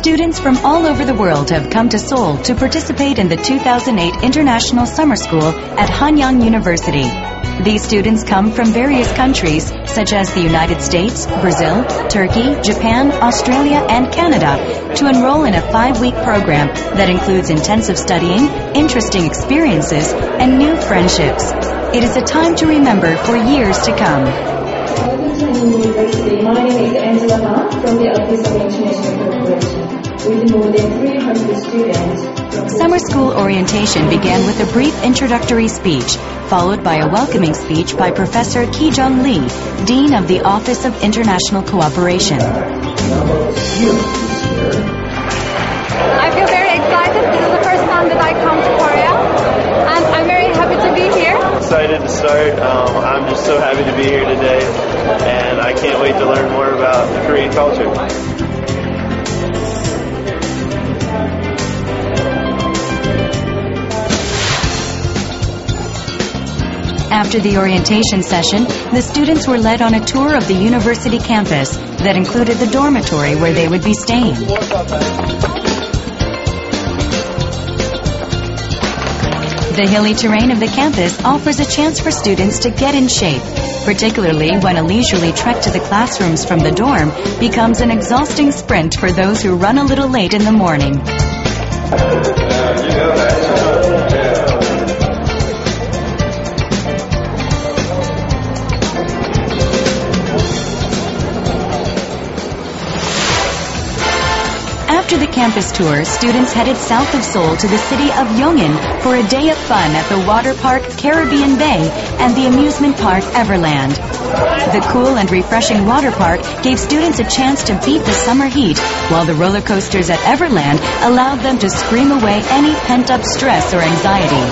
Students from all over the world have come to Seoul to participate in the 2008 International Summer School at Hanyang University. These students come from various countries such as the United States, Brazil, Turkey, Japan, Australia, and Canada to enroll in a 5-week program that includes intensive studying, interesting experiences, and new friendships. It is a time to remember for years to come. Welcome to Hanyang University. My name is Angela Ma from the Office of International Cooperation. With more than 300 students. Summer school orientation began with a brief introductory speech, followed by a welcoming speech by Professor Ki-jung Lee, Dean of the Office of International Cooperation. I feel very excited. This is the first time that I come to Korea, and I'm very happy to be here. Excited to start. I'm just so happy to be here today, and I can't wait to learn more about the Korean culture. After the orientation session, the students were led on a tour of the university campus that included the dormitory where they would be staying. The hilly terrain of the campus offers a chance for students to get in shape, particularly when a leisurely trek to the classrooms from the dorm becomes an exhausting sprint for those who run a little late in the morning. After the campus tour, students headed south of Seoul to the city of Yongin for a day of fun at the water park Caribbean Bay and the amusement park Everland. The cool and refreshing water park gave students a chance to beat the summer heat, while the roller coasters at Everland allowed them to scream away any pent-up stress or anxiety.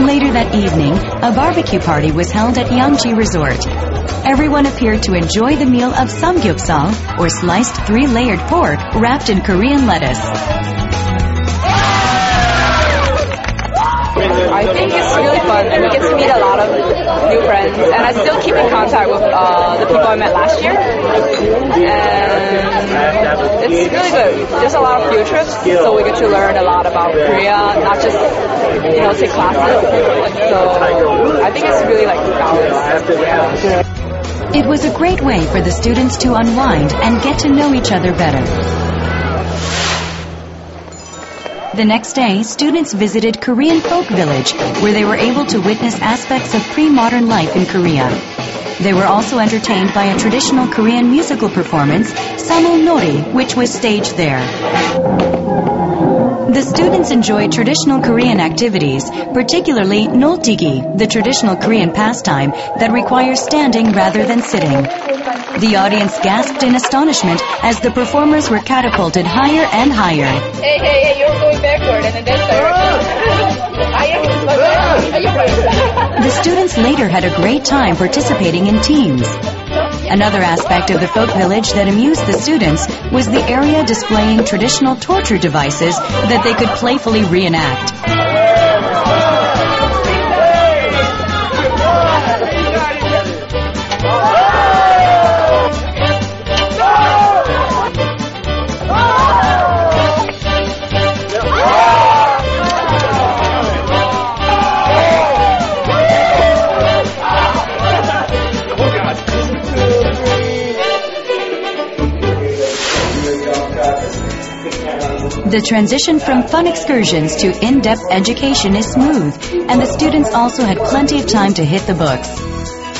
Later that evening, a barbecue party was held at Yangji Resort. Everyone appeared to enjoy the meal of samgyeopsal, or sliced 3-layered pork wrapped in Korean lettuce. I think it's really fun, and we get to meet a lot of new friends, and I still keep in contact with the people I met last year, and it's really good. There's a lot of field trips, so we get to learn a lot about Korea, not just, take classes, so I think it's really balanced. It was a great way for the students to unwind and get to know each other better. The next day, students visited Korean Folk Village, where they were able to witness aspects of pre-modern life in Korea. They were also entertained by a traditional Korean musical performance, Samul Nori, which was staged there. The students enjoyed traditional Korean activities, particularly noltigi, the traditional Korean pastime that requires standing rather than sitting. The audience gasped in astonishment as the performers were catapulted higher and higher. Hey, you're going backward and then The students later had a great time participating in teams. Another aspect of the folk village that amused the students was the area displaying traditional torture devices that they could playfully reenact. The transition from fun excursions to in-depth education is smooth, and the students also had plenty of time to hit the books.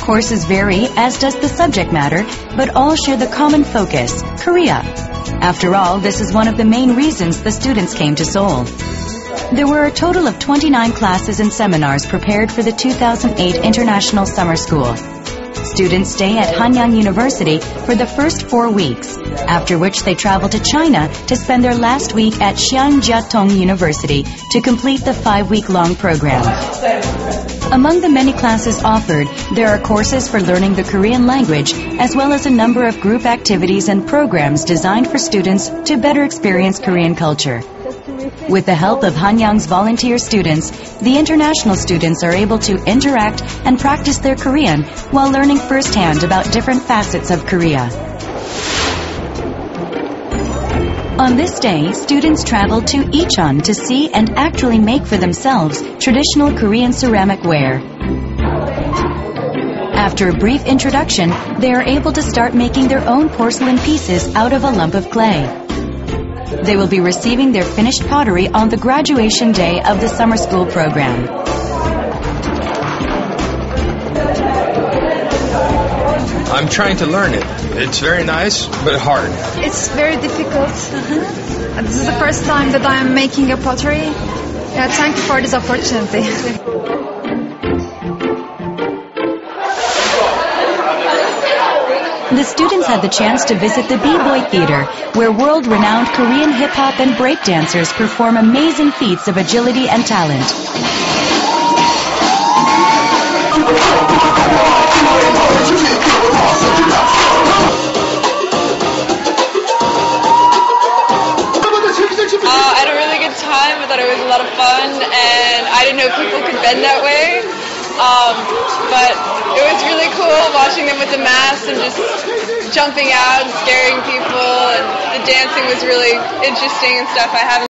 Courses vary, as does the subject matter, but all share the common focus, Korea. After all, this is one of the main reasons the students came to Seoul. There were a total of 29 classes and seminars prepared for the 2008 International Summer School. Students stay at Hanyang University for the first 4 weeks, after which they travel to China to spend their last week at Xi'an Jiatong University to complete the 5-week-long program. Among the many classes offered, there are courses for learning the Korean language, as well as a number of group activities and programs designed for students to better experience Korean culture. With the help of Hanyang's volunteer students, the international students are able to interact and practice their Korean while learning firsthand about different facets of Korea. On this day, students traveled to Icheon to see and actually make for themselves traditional Korean ceramic ware. After a brief introduction, they are able to start making their own porcelain pieces out of a lump of clay. They will be receiving their finished pottery on the graduation day of the summer school program. I'm trying to learn it. It's very nice, but hard. It's very difficult. This is the first time that I'm making a pottery. Yeah, thank you for this opportunity. The students had the chance to visit the B-Boy Theater, where world-renowned Korean hip-hop and breakdancers perform amazing feats of agility and talent. I had a really good time. I thought it was a lot of fun, and I didn't know people could bend that way. But it was really cool watching them with the masks and just jumping out and scaring people, and the dancing was really interesting and stuff. I haven't